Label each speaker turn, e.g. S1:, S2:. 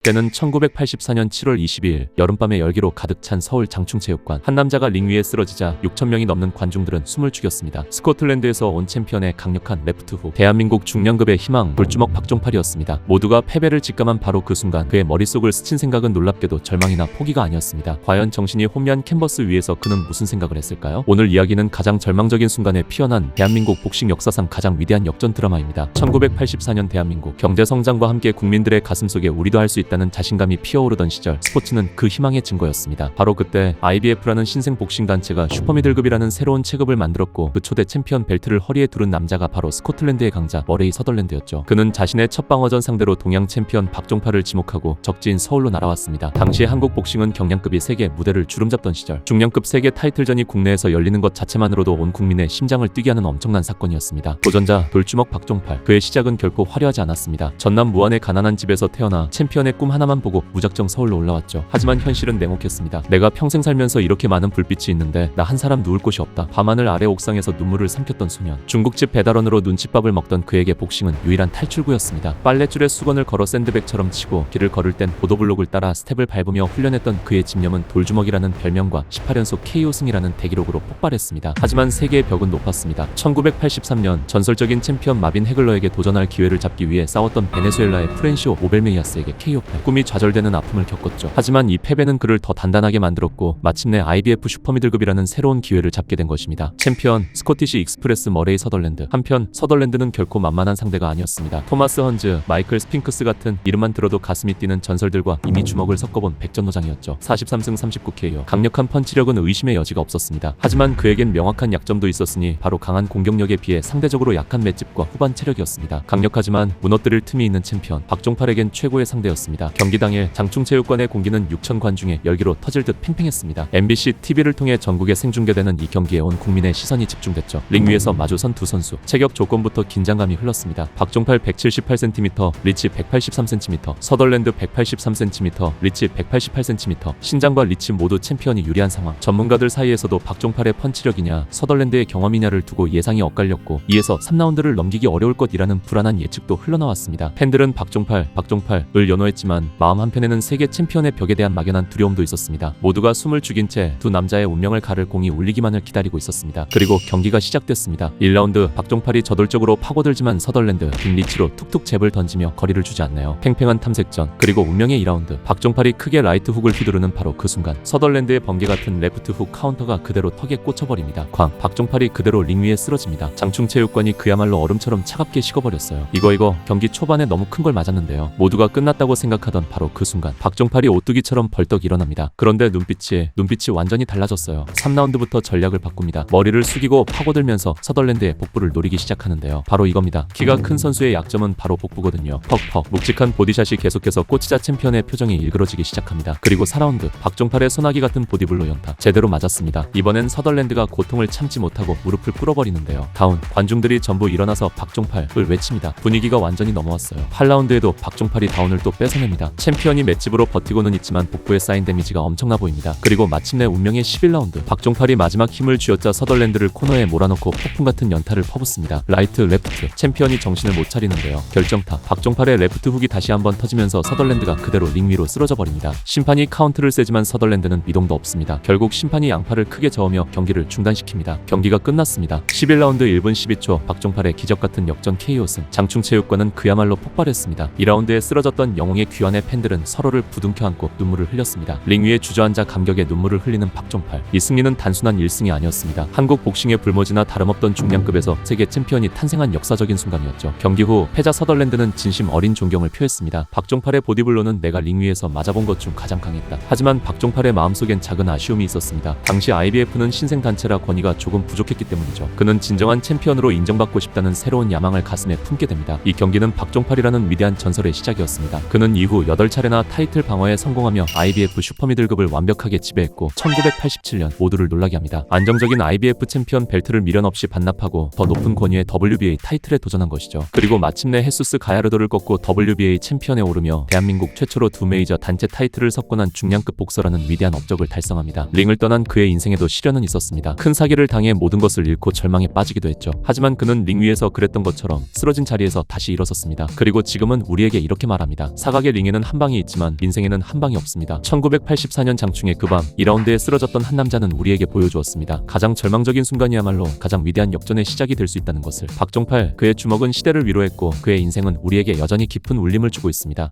S1: 때는 1984년 7월 22일 여름밤의 열기로 가득 찬 서울 장충체육관. 한 남자가 링 위에 쓰러지자 6,000명이 넘는 관중들은 숨을 죽였습니다. 스코틀랜드에서 온 챔피언의 강력한 레프트 훅, 대한민국 중량급의 희망 돌주먹 박종팔이었습니다. 모두가 패배를 직감한 바로 그 순간 그의 머릿속을 스친 생각은 놀랍게도 절망이나 포기가 아니었습니다. 과연 정신이 혼미한 캔버스 위에서 그는 무슨 생각을 했을까요? 오늘 이야기는 가장 절망적인 순간에 피어난 대한민국 복싱 역사상 가장 위대한 역전 드라마입니다. 1984년 대한민국 경제 성장과 함께 국민들의 가슴속에 우리도 할 수 있다는 자신감이 피어오르던 시절, 스포츠는 그 희망의 증거였습니다. 바로 그때 IBF라는 신생 복싱 단체가 슈퍼미들급이라는 새로운 체급을 만들었고, 그 초대 챔피언 벨트를 허리에 두른 남자가 바로 스코틀랜드의 강자 머레이 서덜랜드였죠. 그는 자신의 첫 방어전 상대로 동양 챔피언 박종팔을 지목하고 적지인 서울로 날아왔습니다. 당시에 한국 복싱은 경량급이 세계 무대를 주름잡던 시절, 중량급 세계 타이틀전이 국내에서 열리는 것 자체만으로도 온 국민의 심장을 뛰게 하는 엄청난 사건이었습니다. 도전자 돌주먹 박종팔, 그의 시작은 결코 화려하지 않았습니다. 전남 무안의 가난한 집에서 태어나 챔피언의 꿈 하나만 보고 무작정 서울로 올라왔죠. 하지만 현실은 냉혹했습니다. 내가 평생 살면서 이렇게 많은 불빛이 있는데 나 한 사람 누울 곳이 없다. 밤하늘 아래 옥상에서 눈물을 삼켰던 소년. 중국집 배달원으로 눈칫밥을 먹던 그에게 복싱은 유일한 탈출구였습니다. 빨랫줄에 수건을 걸어 샌드백처럼 치고 길을 걸을 땐 보도블록을 따라 스텝을 밟으며 훈련했던 그의 집념은 돌주먹이라는 별명과 18연속 KO승이라는 대기록으로 폭발했습니다. 하지만 세계의 벽은 높았습니다. 1983년 전설적인 챔피언 마빈 해글러에게 도전할 기회를 잡기 위해 싸웠던 베네수엘라의 프렌시오 오벨메이아스에게 KO패. 꿈이 좌절되는 아픔을 겪었죠. 하지만 이 패배는 그를 더 단단하게 만들었고, 마침내 IBF 슈퍼미들급이라는 새로운 기회를 잡게 된 것입니다. 챔피언 스코티시 익스프레스 머레이 서덜랜드. 한편 서덜랜드는 결코 만만한 상대가 아니었습니다. 토마스 헌즈, 마이클 스핑크스 같은 이름만 들어도 가슴이 뛰는 전설들과 이미 주먹을 섞어본 백전노장이었죠. 43승 39KO. 강력한 펀치력은 의심의 여지가 없었습니다. 하지만 그에겐 명확한 약점도 있었으니 바로 강한 공격력에 비해 상대적으로 약한 맷집과 후반 체력이었습니다. 강력하지만 무너뜨릴 틈이 있는 챔피언 박종팔에겐 최고의 상대였습니다. 경기 당일 장충체육관의 공기는 6천 관중의 열기로 터질 듯 팽팽했습니다. MBC TV를 통해 전국에 생중계되는 이 경기에 온 국민의 시선이 집중됐죠. 링 위에서 마주선 두 선수, 체격 조건부터 긴장감이 흘렀습니다. 박종팔 178cm, 리치 183cm, 서덜랜드 183cm, 리치 188cm. 신장과 리치 모두 챔피언이 유리한 상황. 전문가들 사이에서도 박종팔의 펀치력이냐 서덜랜드의 경험이냐를 두고 예상이 엇갈렸고, 2에서 3라운드를 넘기기 어려울 것이라는 불안한 예측도 흘러나왔습니다. 팬들은 박종팔을 연호했지만 마음 한편에는 세계 챔피언의 벽에 대한 막연한 두려움도 있었습니다. 모두가 숨을 죽인 채 두 남자의 운명을 가를 공이 울리기만을 기다리고 있었습니다. 그리고 경기가 시작됐습니다. 1라운드 박종팔이 저돌적으로 파고들지만 서덜랜드 빅 리치로 툭툭 잽을 던지며 거리를 주지 않네요. 팽팽한 탐색전. 그리고 운명의 2라운드 박종팔이 크게 라이트 훅을 휘두르는 바로 그 순간, 서덜랜드의 번개 같은 레프트 훅 카운터가 그대로 턱에 꽂혀버립니다. 박종팔이 그대로 링 위에 쓰러집니다. 장충체육관이 그야말로 얼음처럼 차갑게 식어버렸어요. 이거 경기 초반에 너무 큰 걸 맞았는데요. 모두가 끝났다고 생각하던 바로 그 순간, 박종팔이 오뚜기처럼 벌떡 일어납니다. 그런데 눈빛이 완전히 달라졌어요. 3라운드부터 전략을 바꿉니다. 머리를 숙이고 파고들면서 서덜랜드의 복부를 노리기 시작하는데요. 바로 이겁니다. 키가 큰 선수의 약점은 바로 복부거든요. 퍽퍽 묵직한 보디샷이 계속해서 꽂히자 챔피언의 표정이 일그러지기 시작합니다. 그리고 4라운드 박종팔의 소나기 같은 보디블로 연타 제대로 맞았습니다. 이번엔 서덜랜드가 고통을 참지 못하고 무릎을 꿇어버리는데요. 다운. 관중들이 전부 일어나서 박종팔을 외칩니다. 분위기가 완전히 넘어왔어요. 8라운드에도 박종팔이 다운을 또 뺏어냅니다. 챔피언이 맷집으로 버티고는 있지만 복부에 쌓인 데미지가 엄청나 보입니다. 그리고 마침내 운명의 11라운드 박종팔이 마지막 힘을 쥐어짜 서덜랜드를 코너에 몰아넣고 폭풍 같은 연타를 퍼붓습니다. 라이트 레프트. 챔피언이 정신을 못 차리는데요. 결정타. 박종팔의 레프트 훅이 다시 한번 터지면서 서덜랜드가 그대로 링 위로 쓰러져 버립니다. 심판이 카운트를 세지만 서덜랜드는 미동도 없습니다. 결국 심판이 양팔을 크게 저으며 경기를 중단시킵니다. 경기가 끝났습니다. 11라운드 1분 12초 박종팔의 기적같은 역전 KO승. 장충체육관은 그야말로 폭발했습니다. 2라운드에 쓰러졌던 영웅의 귀환의 팬들은 서로를 부둥켜 안고 눈물을 흘렸습니다. 링 위에 주저앉아 감격에 눈물을 흘리는 박종팔. 이 승리는 단순한 1승이 아니었습니다. 한국 복싱의 불모지나 다름없던 중량급에서 세계 챔피언이 탄생한 역사적인 순간이었죠. 경기 후 패자 서덜랜드는 진심 어린 존경을 표했습니다. 박종팔의 보디블로는 내가 링 위에서 맞아본 것 중 가장 강했다. 하지만 박종팔의 마음속엔 작은 아쉬움이 있었습니다. 당시 IBF는 신생단체라 권위가 조금 부족했기 때문이죠. 그는 진정한 챔피언으로 인정받고 싶다는 새로운 야망을 가슴에 품게 됩니다. 이 경기는 박종팔이라는 위대한 전설의 시작이었습니다. 그는 이후 8차례나 타이틀 방어에 성공하며 IBF 슈퍼미들급을 완벽하게 지배했고, 1987년 모두를 놀라게 합니다. 안정적인 IBF 챔피언 벨트를 미련 없이 반납하고 더 높은 권위의 WBA 타이틀에 도전한 것이죠. 그리고 마침내 헤수스 가야르도를 꺾고 WBA 챔피언에 오르며 대한민국 최초로 두 메이저 단체 타이틀을 석권한 중량급 복서라는 위대한 업적을 달성합니다. 링을 떠난 그의 인생에도 시련은 있었습니다. 큰 사기를 당해 모든 것을 잃고 절망에 빠지기도 했죠. 하지만 그는 링 위에서 그랬던 것처럼 쓰러진 자리에서 다시 일어섰습니다. 그리고 지금은 우리에게 이렇게 말합니다. 사각의 사람에게 링에는 한 방이 있지만 인생에는 한 방이 없습니다. 1984년 장충의 그 밤 2라운드에 쓰러졌던 한 남자는 우리에게 보여주었습니다. 가장 절망적인 순간이야말로 가장 위대한 역전의 시작이 될 수 있다는 것을. 박종팔, 그의 주먹은 시대를 위로했고 그의 인생은 우리에게 여전히 깊은 울림을 주고 있습니다.